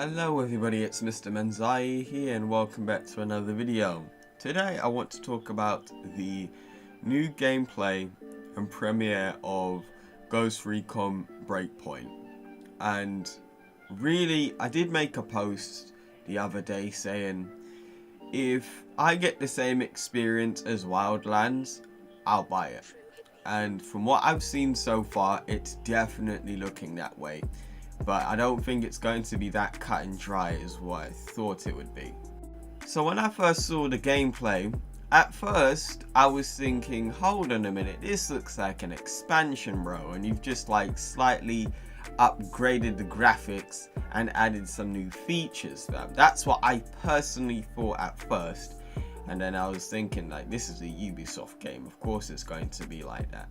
Hello everybody, it's Mr. Menziah here and welcome back to another video. Today I want to talk about the new gameplay and premiere of Recon Breakpoint. And really, I did make a post the other day saying if I get the same experience as Wildlands, I'll buy it. And from what I've seen so far, it's definitely looking that way. But I don't think it's going to be that cut and dry as what I thought it would be. So when I first saw the gameplay, at first I was thinking, hold on a minute, this looks like an expansion, bro, and you've just like slightly upgraded the graphics and added some new features. That's what I personally thought at first, and then I was thinking like, this is a Ubisoft game, of course it's going to be like that.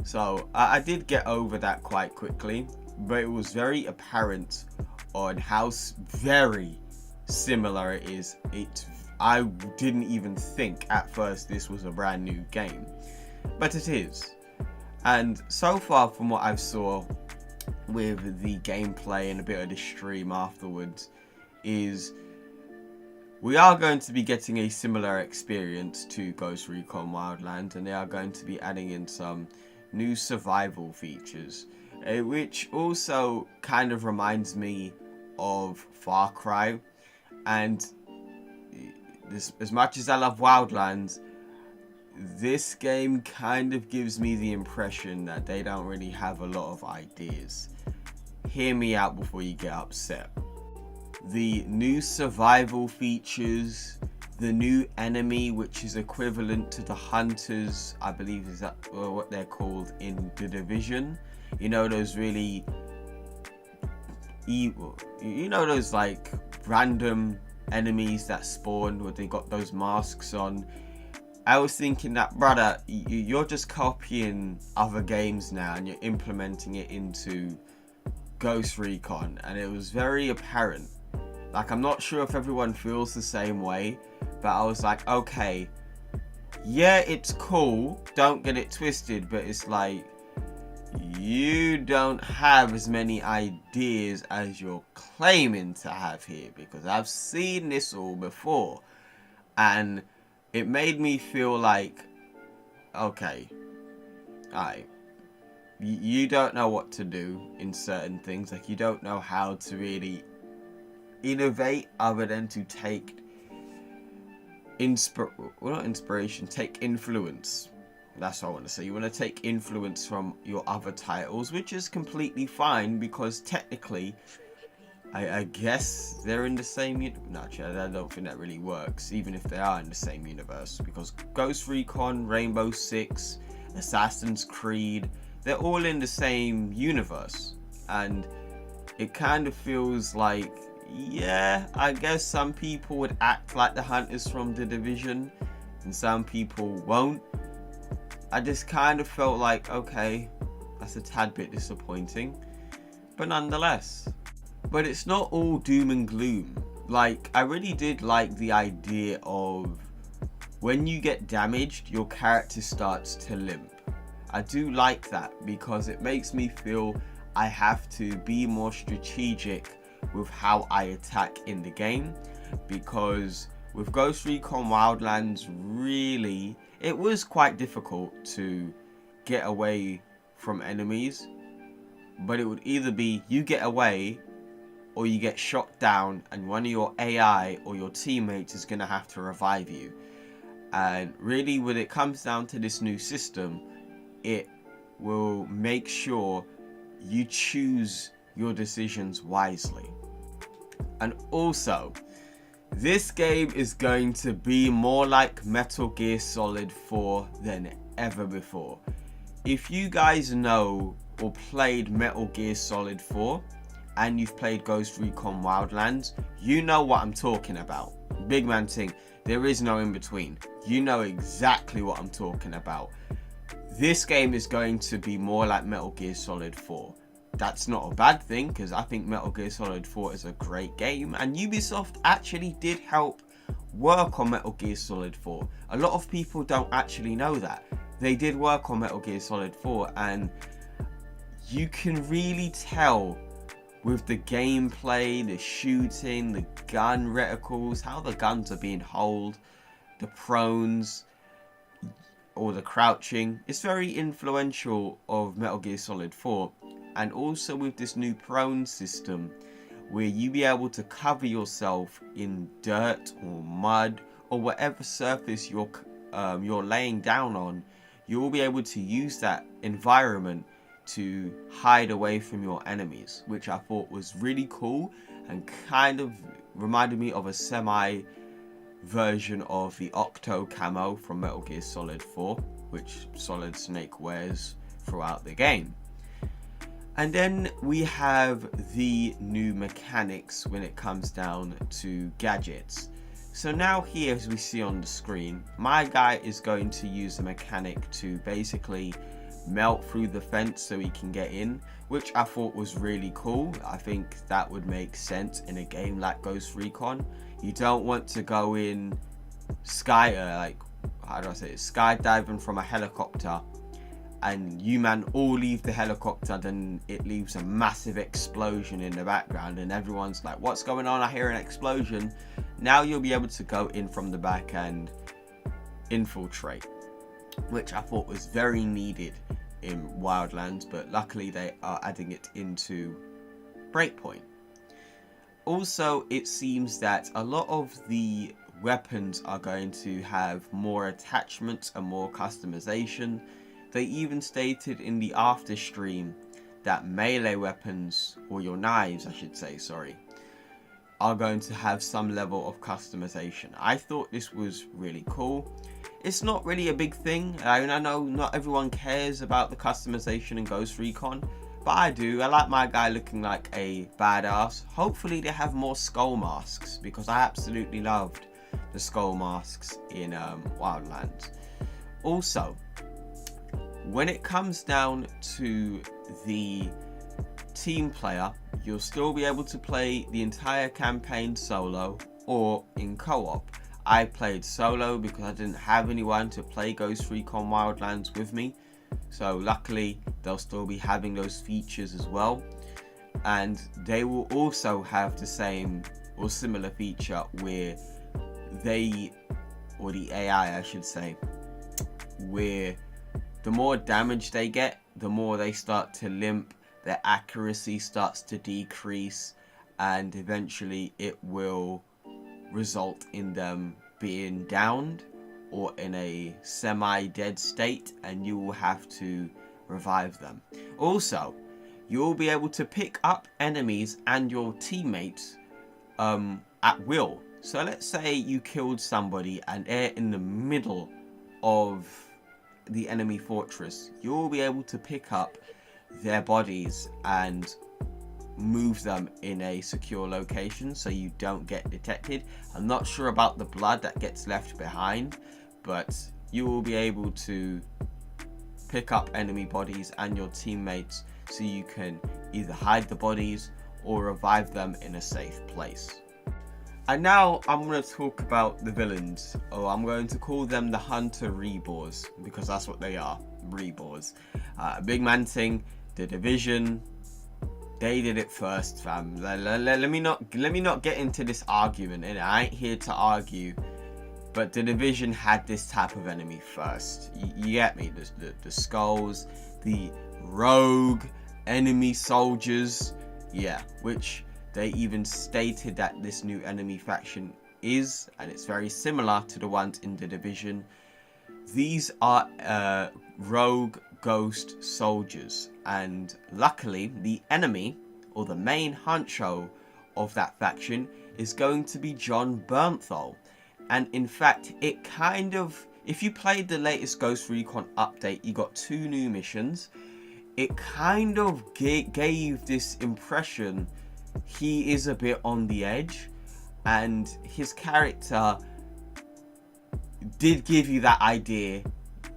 So I did get over that quite quickly, but it was very apparent on how very similar it is. I didn't even think at first this was a brand new game, but it is. And so far from what I've saw with the gameplay and a bit of the stream afterwards, is we are going to be getting a similar experience to Ghost Recon Wildlands, and they are going to be adding in some new survival features, which also kind of reminds me of Far Cry. And as much as I love Wildlands, this game kind of gives me the impression that they don't really have a lot of ideas. Hear me out before you get upset. The new survival features, the new enemy, which is equivalent to the hunters, I believe is that what they're called in The Division. You know, those really evil, you know, those like random enemies that spawn where they got those masks on. I was thinking that, brother, you're just copying other games now and you're implementing it into Ghost Recon, and it was very apparent. Like, I'm not sure if everyone feels the same way, but I was like, okay, yeah, it's cool, don't get it twisted, but it's like, you don't have as many ideas as you're claiming to have here, because I've seen this all before, and it made me feel like, okay, alright, you don't know what to do in certain things. Like, you don't know how to really innovate other than to take take influence. That's what I want to say. You want to take influence from your other titles, which is completely fine, because technically I guess they're in the same no, actually, I don't think that really works, even if they are in the same universe, because Ghost Recon, Rainbow Six, Assassin's Creed, they're all in the same universe. And it kind of feels like, yeah, I guess some people would act like the hunters from The Division and some people won't. I just kind of felt like, okay, that's a tad bit disappointing, but nonetheless. But it's not all doom and gloom. Like, I really did like the idea of when you get damaged, your character starts to limp. I do like that, because it makes me feel I have to be more strategic with how I attack in the game, because with Ghost Recon Wildlands, really, it was quite difficult to get away from enemies, but it would either be you get away or you get shot down and one of your AI or your teammates is going to have to revive you. And really, when it comes down to this new system, it will make sure you choose your decisions wisely. And also, this game is going to be more like Metal Gear Solid 4 than ever before. If you guys know or played Metal Gear Solid 4 and you've played Ghost Recon Wildlands, you know what I'm talking about. Big man thing, there is no in between. You know exactly what I'm talking about. This game is going to be more like Metal Gear Solid 4. That's not a bad thing, because I think Metal Gear Solid 4 is a great game, and Ubisoft actually did help work on Metal Gear Solid 4. A lot of people don't actually know that. They did work on Metal Gear Solid 4, and you can really tell with the gameplay, the shooting, the gun reticles, how the guns are being held, the prones, or the crouching. It's very influential of Metal Gear Solid 4. And also with this new prone system, where you be able to cover yourself in dirt or mud or whatever surface you're laying down on, you will be able to use that environment to hide away from your enemies, which I thought was really cool and kind of reminded me of a semi version of the Octo camo from Metal Gear Solid 4, which Solid Snake wears throughout the game. And then we have the new mechanics when it comes down to gadgets. So now here, as we see on the screen, my guy is going to use the mechanic to basically melt through the fence so he can get in, which I thought was really cool. I think that would make sense in a game like Ghost Recon. You don't want to go in skydiving from a helicopter and you man all leave the helicopter, then it leaves a massive explosion in the background and everyone's like, what's going on? I hear an explosion. Now you'll be able to go in from the back and infiltrate, which I thought was very needed in Wildlands, but luckily they are adding it into Breakpoint. Also, it seems that a lot of the weapons are going to have more attachments and more customization. They even stated in the after stream that melee weapons, or your knives I should say, sorry, are going to have some level of customization. I thought this was really cool. It's not really a big thing. I know not everyone cares about the customization in Ghost Recon, but I do. I like my guy looking like a badass. Hopefully they have more skull masks, because I absolutely loved the skull masks in Wildlands. Also, when it comes down to the team player, you'll still be able to play the entire campaign solo or in co-op. I played solo because I didn't have anyone to play Ghost Recon Wildlands with me, so luckily they'll still be having those features as well, and they will also have the same or similar feature where the AI I should say, where the more damage they get, the more they start to limp, their accuracy starts to decrease, and eventually it will result in them being downed or in a semi-dead state, and you will have to revive them. Also, you'll be able to pick up enemies and your teammates at will. So let's say you killed somebody and they're in the middle of the enemy fortress. You'll be able to pick up their bodies and move them in a secure location so you don't get detected. I'm not sure about the blood that gets left behind, but you will be able to pick up enemy bodies and your teammates so you can either hide the bodies or revive them in a safe place. And now I'm going to talk about the villains, or I'm going to call them the Hunter Rebors, because that's what they are, Rebors. Big man thing, the Division, they did it first, fam. Let me not get into this argument, and I ain't here to argue, but the Division had this type of enemy first. You get me? The skulls, the rogue enemy soldiers, yeah, which they even stated that this new enemy faction is, and it's very similar to the ones in the Division. These are rogue ghost soldiers, and luckily the enemy, or the main honcho of that faction, is going to be John Bernthal. And in fact, it kind of, if you played the latest Ghost Recon update, you got 2 new missions. It kind of gave this impression he is a bit on the edge, and his character did give you that idea,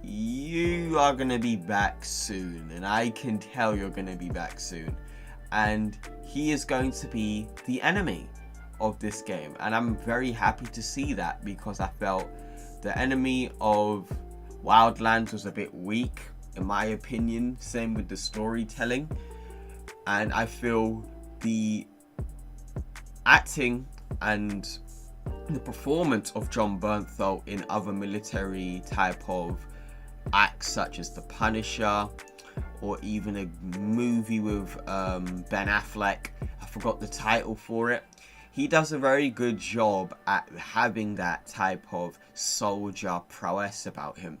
you are going to be back soon, and I can tell you're going to be back soon, and he is going to be the enemy of this game. And I'm very happy to see that, because I felt the enemy of Wildlands was a bit weak in my opinion, same with the storytelling, and I feel the acting and the performance of Jon Bernthal in other military type of acts such as The Punisher, or even a movie with Ben Affleck, I forgot the title for it. He does a very good job at having that type of soldier prowess about him,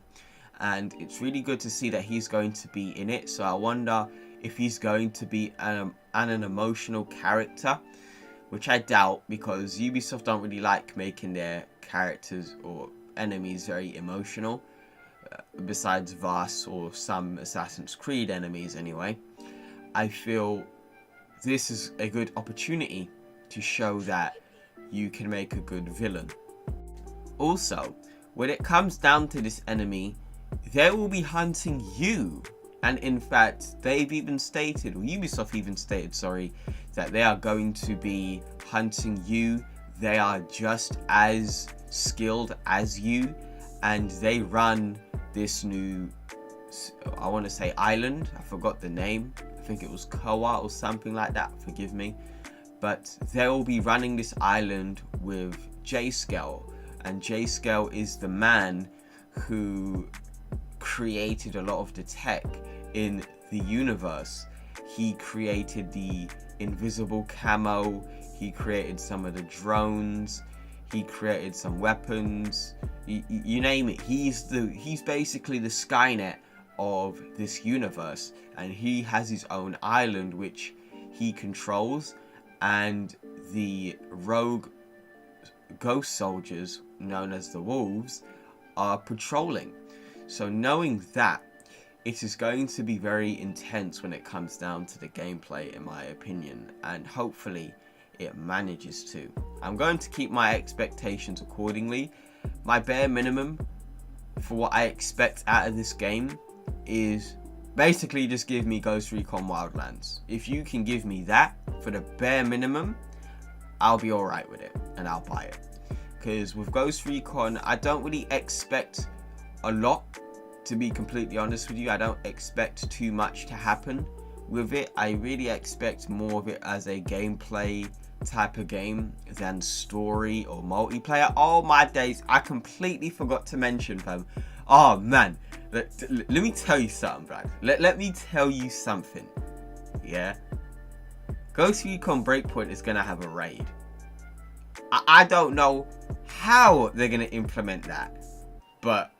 and it's really good to see that he's going to be in it. So I wonder if he's going to be an emotional character, which I doubt, because Ubisoft don't really like making their characters or enemies very emotional, besides Voss or some Assassin's Creed enemies anyway. I feel this is a good opportunity to show that you can make a good villain. Also, when it comes down to this enemy, they will be hunting you. And in fact, they've even stated, or Ubisoft even stated, sorry, that they are going to be hunting you. They are just as skilled as you, and they run this new, I want to say island, I forgot the name, I think it was Koa or something like that, forgive me, but they'll be running this island with J-Scale, and J-Scale is the man who created a lot of the tech in the universe. He created the invisible camo, he created some of the drones, he created some weapons, you name it. He's basically the Skynet of this universe, and he has his own island which he controls, and the rogue ghost soldiers known as the Wolves are patrolling. So knowing that, it is going to be very intense when it comes down to the gameplay, in my opinion, and hopefully it manages to. I'm going to keep my expectations accordingly. My bare minimum for what I expect out of this game is basically just give me Ghost Recon Wildlands. If you can give me that for the bare minimum, I'll be alright with it and I'll buy it. Because with Ghost Recon, I don't really expect a lot, to be completely honest with you. I don't expect too much to happen with it. I really expect more of it as a gameplay type of game than story or multiplayer. Oh my days, I completely forgot to mention, fam. Oh man, let me tell you something, Brad. Let me tell you something. Yeah, Ghost Recon Breakpoint is gonna have a raid. I don't know how they're gonna implement that, but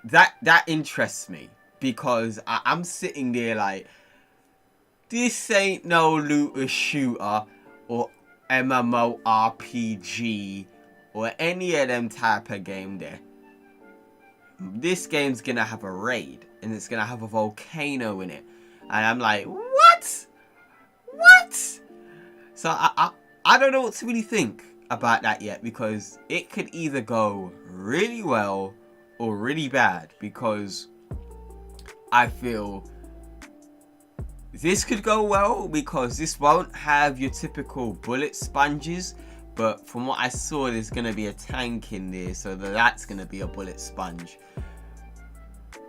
that interests me, because I'm sitting there like, this ain't no looter shooter or MMORPG or any of them type of game there. This game's gonna have a raid, and it's gonna have a volcano in it, and I'm like, what? So I don't know what to really think about that yet, because it could either go really well or really bad, because I feel this could go well because this won't have your typical bullet sponges, but from what I saw, there's going to be a tank in there, so that's going to be a bullet sponge.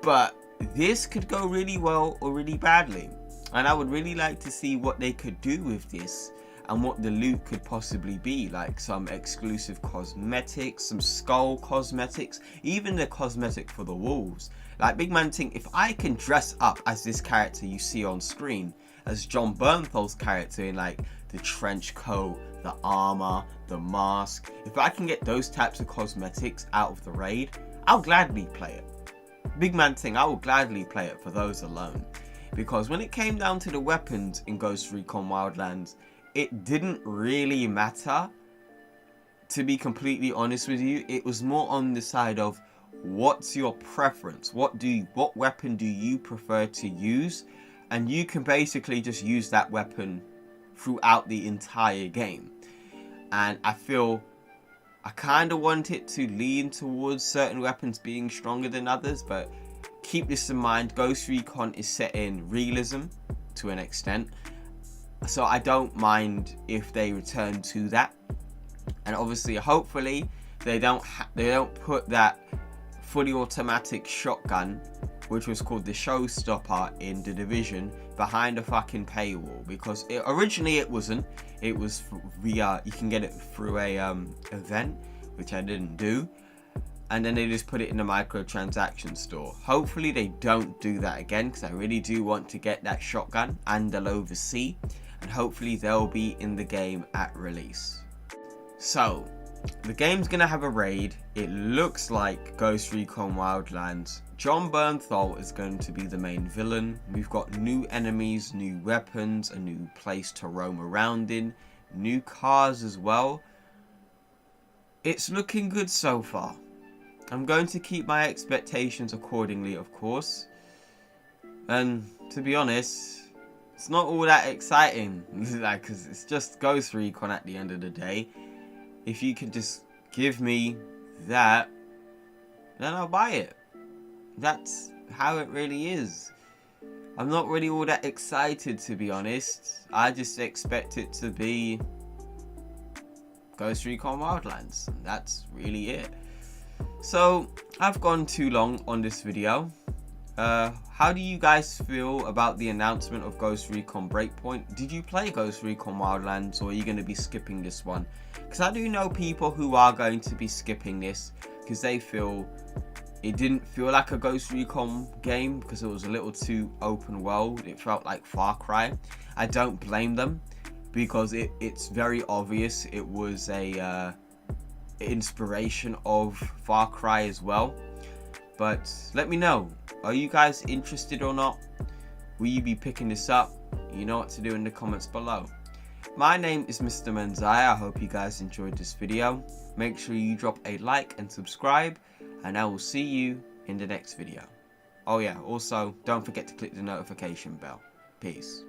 But this could go really well or really badly, and I would really like to see what they could do with this and what the loot could possibly be, like some exclusive cosmetics, some skull cosmetics, even the cosmetic for the wolves. Like, big man think, if I can dress up as this character you see on screen, as Jon Bernthal's character in like the trench coat, the armor, the mask, if I can get those types of cosmetics out of the raid, I'll gladly play it. Big man thing, I will gladly play it for those alone. Because when it came down to the weapons in Ghost Recon Wildlands, it didn't really matter, to be completely honest with you. It was more on the side of, what's your preference? What weapon do you prefer to use? And you can basically just use that weapon throughout the entire game. And I feel I kind of want it to lean towards certain weapons being stronger than others, but keep this in mind, Ghost Recon is set in realism to an extent. So I don't mind if they return to that, and obviously, hopefully, they don't put that fully automatic shotgun which was called the Showstopper in The Division, behind a fucking paywall, because originally it wasn't. It was via, you can get it through a event, which I didn't do, and then they just put it in the microtransaction store. Hopefully they don't do that again, because I really do want to get that shotgun and the Lover C, and hopefully they'll be in the game at release. So the game's gonna have a raid. It looks like Ghost Recon Wildlands. John Bernthal is going to be the main villain. We've got new enemies, new weapons, a new place to roam around in, new cars as well. It's looking good so far. I'm going to keep my expectations accordingly, of course. And to be honest, it's not all that exciting, like, because it's just Ghost Recon at the end of the day. If you could just give me that, then I'll buy it. That's how it really is. I'm not really all that excited, to be honest. I just expect it to be Ghost Recon Wildlands. And that's really it. So I've gone too long on this video. How do you guys feel about the announcement of Ghost Recon Breakpoint? Did you play Ghost Recon Wildlands, or are you going to be skipping this one? Because I do know people who are going to be skipping this because they feel it didn't feel like a Ghost Recon game, because it was a little too open world. It felt like Far Cry. I don't blame them, because it's very obvious it was a inspiration of Far Cry as well. But let me know, are you guys interested or not? Will you be picking this up? You know what to do in the comments below. My name is Mr. Menziah. I hope you guys enjoyed this video. Make sure you drop a like and subscribe, and I will see you in the next video. Oh yeah, also don't forget to click the notification bell. Peace.